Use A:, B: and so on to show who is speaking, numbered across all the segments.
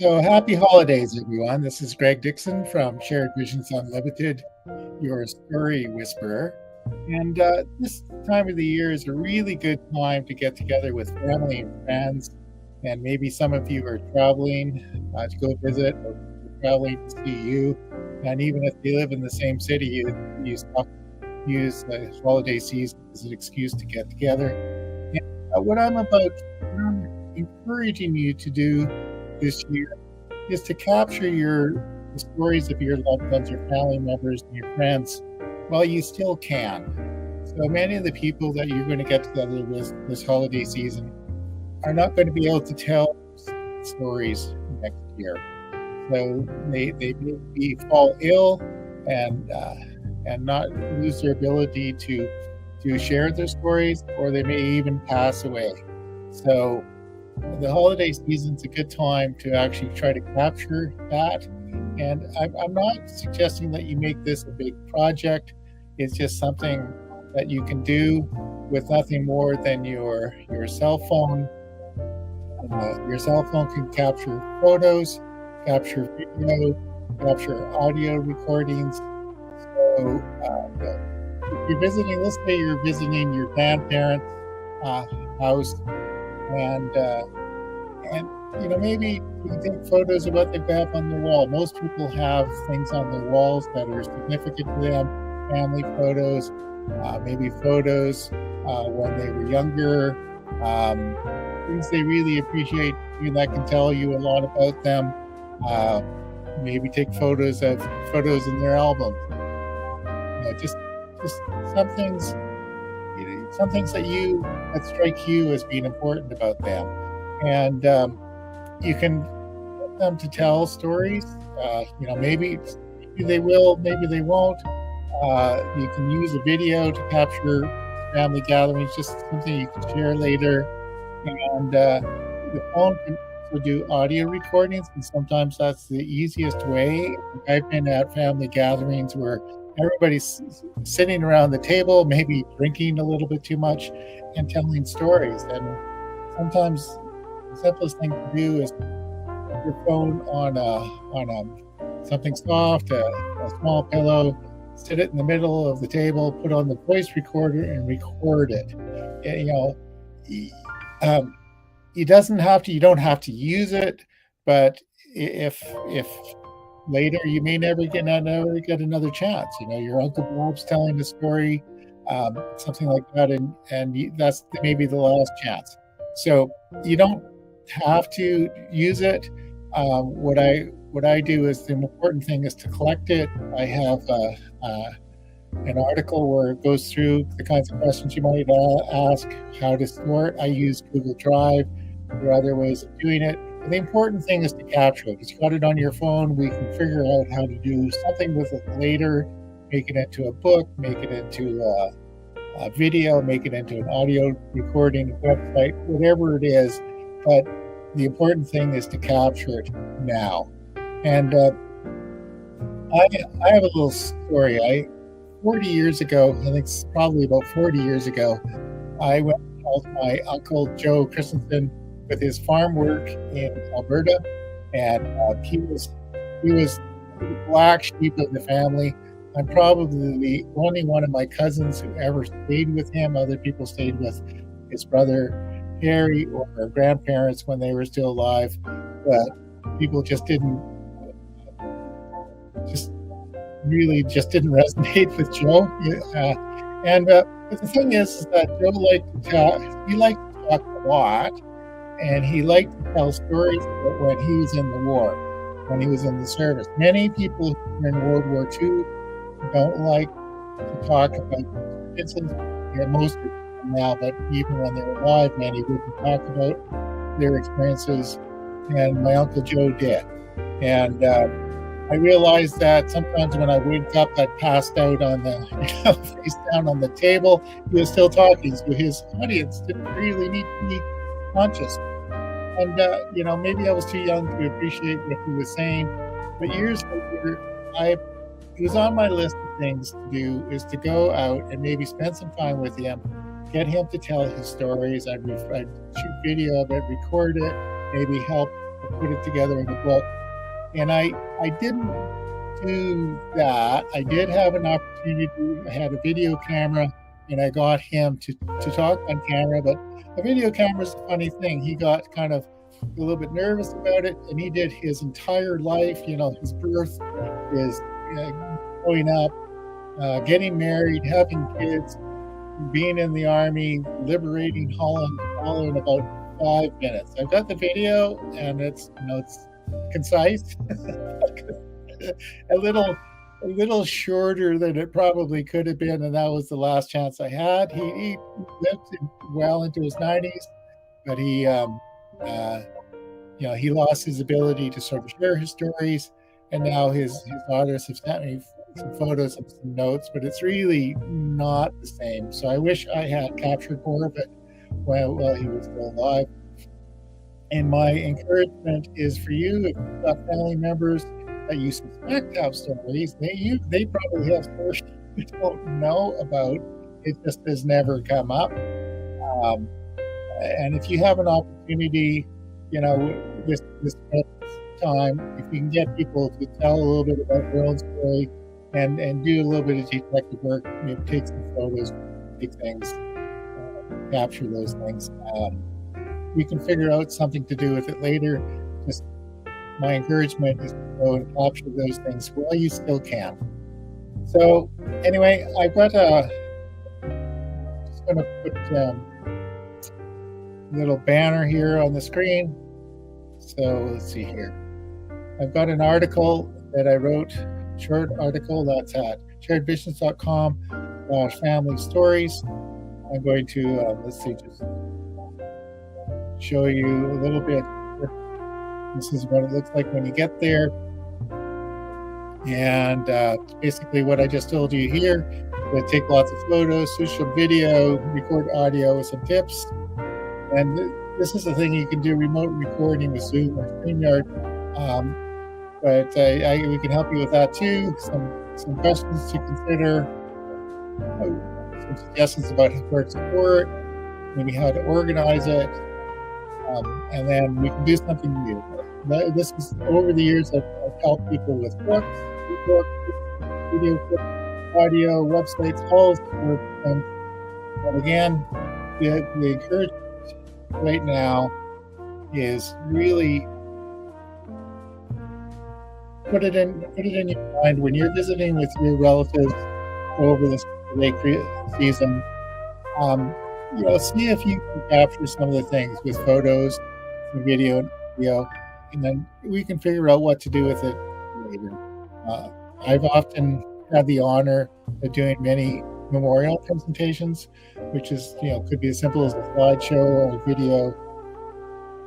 A: So happy holidays, everyone. This is Greg Dixon from Shared Visions Unlimited, your story whisperer. And this time of the year is a really good time to get together with family and friends. And maybe some of you are traveling to go visit or traveling to see you. And even if you live in the same city, you stop, use the holiday season as an excuse to get together. And what I'm encouraging you to do this year is to capture the stories of your loved ones, your family members, and your friends while you still can. So many of the people that you're going to get together with this holiday season are not going to be able to tell stories next year. So they maybe fall ill and not lose their ability to share their stories, or they may even pass away. So the holiday season's a good time to actually try to capture that. And I'm not suggesting that you make this a big project. It's just something that you can do with nothing more than your cell phone. Your cell phone can capture photos, capture video, capture audio recordings. So if you're visiting, let's say you're visiting your grandparents' house, and maybe you can take photos of what they've got on their wall. Most people have things on their walls that are significant to them, family photos, maybe photos when they were younger, things they really appreciate that can tell you a lot about them. Maybe take photos in their albums. Just some things that strike you as being important about them, and you can get them to tell stories. Maybe they will, maybe they won't. You can use a video to capture family gatherings, just something you can share later. And the phone can also do audio recordings, and sometimes that's the easiest way. I've been at family gatherings where everybody's sitting around the table, maybe drinking a little bit too much and telling stories. And sometimes the simplest thing to do is put your phone on something soft, a small pillow, sit it in the middle of the table, put on the voice recorder and record it. You don't have to use it, but if later you may never get another chance. Your Uncle Bob's telling a story, something like that, and that's maybe the last chance. So you don't have to use it. What I do is, the important thing is to collect it. I have an article where it goes through the kinds of questions you might ask, how to store it. I use Google Drive. There are other ways of doing it. And the important thing is to capture it. If you've got it on your phone, we can figure out how to do something with it later, make it into a book, make it into a video, make it into an audio recording, website, whatever it is. But the important thing is to capture it now. And I have a little story. 40 years ago, I think it's probably about 40 years ago, I went to help my Uncle Joe Christensen with his farm work in Alberta, and he was the black sheep of the family. I'm probably the only one of my cousins who ever stayed with him. Other people stayed with his brother Harry or our grandparents when they were still alive, but people just didn't resonate with Joe. But the thing is that Joe liked to talk a lot, and he liked to tell stories about when he was in the war, when he was in the service. Many people who were in World War II don't like to talk about experiences. Most of them now, but even when they were alive, many wouldn't talk about their experiences, and my Uncle Joe did. And I realized that sometimes when I wake up, I'd passed out on face down on the table. He was still talking, so his audience didn't really need to be conscious. And maybe I was too young to appreciate what he was saying. But years later, it was on my list of things to do, is to go out and maybe spend some time with him, get him to tell his stories. I'd shoot video of it, record it, maybe help put it together in a book. And I didn't do that. I did have an opportunity. I had a video camera, and I got him to talk on camera. But a video camera is a funny thing. He got kind of a little bit nervous about it, and he did his entire life. You know, his birth, his growing up, getting married, having kids, being in the army, liberating Holland, all in about 5 minutes. I've got the video, and it's concise, a little shorter than it probably could have been, and that was the last chance I had. He lived well into his 90s, but he lost his ability to sort of share his stories, and now his daughters have sent me some photos and some notes, but it's really not the same. So I wish I had captured more of it while he was still alive. And my encouragement is for you, if you've got family members that you suspect have stories, they probably have stories you don't know about. It just has never come up. And if you have an opportunity, this time, if you can get people to tell a little bit about their own story and do a little bit of detective work, maybe take some photos, take things, capture those things. We can figure out something to do with it later. Just my encouragement is to go and capture those things while you still can. So anyway, I've got just going to put a little banner here on the screen. So let's see here. I've got an article that I wrote, short article that's at sharedvisions.com/family stories. I'm going to, let's see, just show you a little bit. This is what it looks like when you get there. And basically what I just told you here, to take lots of photos, social video, record audio with some tips. And this is the thing you can do remote recording with Zoom or StreamYard. But we can help you with that too. Some questions to consider, some suggestions about where to support, maybe how to organize it. And then we can do something new. This is over the years I've helped people with books, video, audio, websites, all sorts of things. But again, the encouragement right now is really put it in your mind when you're visiting with your relatives over this lake season. See if you can capture some of the things with photos, video, and audio, and then we can figure out what to do with it later. I've often had the honor of doing many memorial presentations, which is, could be as simple as a slideshow or a video,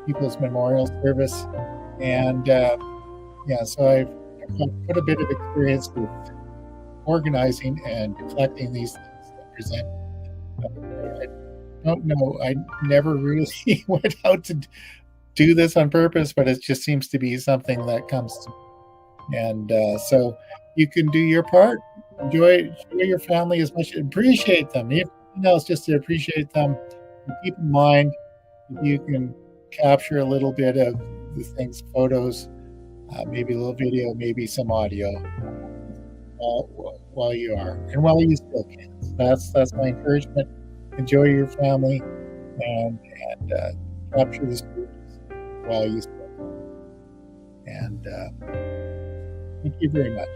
A: people's memorial service. And so I've put a bit of experience with organizing and collecting these things and presenting. I don't know. I never really went out to do this on purpose, but it just seems to be something that comes to me. And so you can do your part. Enjoy your family as much. Appreciate them. If nothing else, just to appreciate them. And keep in mind, if you can capture a little bit of the things, photos, maybe a little video, maybe some audio, while you are, and while you still can. So that's my encouragement. Enjoy your family and capture the stories while you still can. And thank you very much.